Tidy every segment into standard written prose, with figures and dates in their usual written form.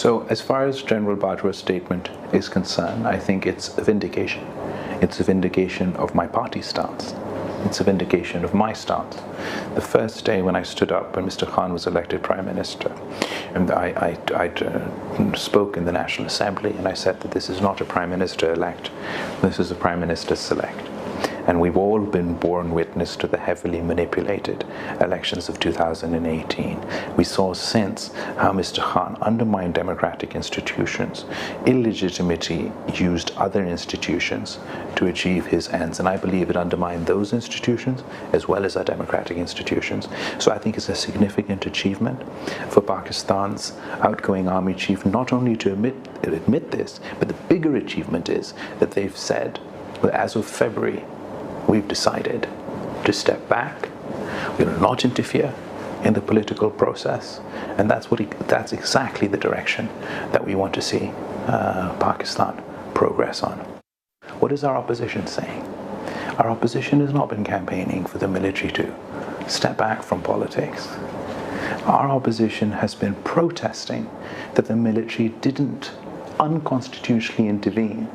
So as far as General Bajwa's statement is concerned, I think it's a vindication. It's a vindication of my party stance. It's a vindication of my stance. The first day when I stood up when Mr. Khan was elected Prime Minister, and I spoke in the National Assembly and I said that this is not a Prime Minister-elect, this is a Prime Minister-select. And we've all been borne witness to the heavily manipulated elections of 2018. We saw since how Mr. Khan undermined democratic institutions, illegitimately used other institutions to achieve his ends. And I believe it undermined those institutions as well as our democratic institutions. So I think it's a significant achievement for Pakistan's outgoing army chief not only to admit this, but the bigger achievement is that they've said that as of February, we've decided to step back. We will not interfere in the political process, and that's exactly the direction that we want to see Pakistan progress on. What is our opposition saying? Our opposition has not been campaigning for the military to step back from politics. Our opposition has been protesting that the military didn't unconstitutionally intervene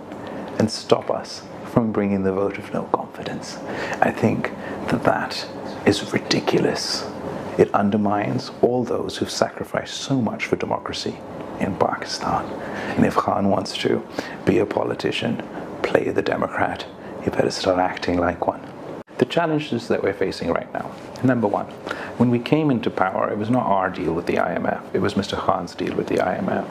and stop us from bringing the vote of no confidence. I think that is ridiculous. It undermines all those who've sacrificed so much for democracy in Pakistan. And if Khan wants to be a politician, play the Democrat, he better start acting like one. The challenges that we're facing right now. Number one, when we came into power, it was not our deal with the IMF, it was Mr. Khan's deal with the IMF.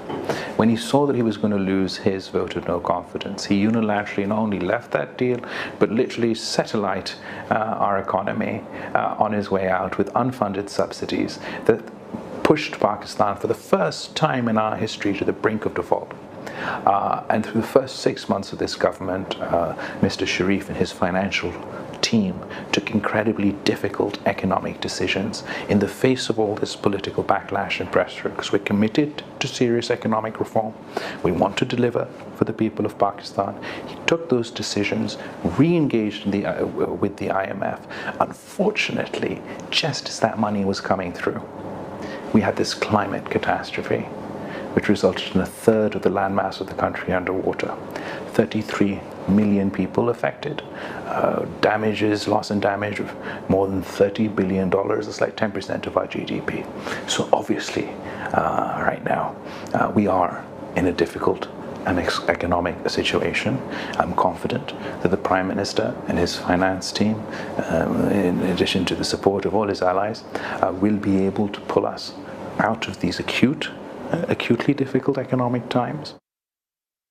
When he saw that he was going to lose his vote of no confidence, he unilaterally not only left that deal, but literally set alight our economy on his way out with unfunded subsidies that pushed Pakistan for the first time in our history to the brink of default. And through the first 6 months of this government, Mr. Sharif and his financial team took incredibly difficult economic decisions in the face of all this political backlash and pressure, because we're committed to serious economic reform. We want to deliver for the people of Pakistan. He took those decisions, re-engaged with the IMF. Unfortunately, just as that money was coming through, we had this climate catastrophe, which resulted in a third of the landmass of the country underwater. 33 million people affected. Loss and damage of more than $30 billion. It's like 10% of our GDP. So obviously, right now, we are in a difficult and economic situation. I'm confident that the Prime Minister and his finance team, in addition to the support of all his allies, will be able to pull us out of these acutely difficult economic times.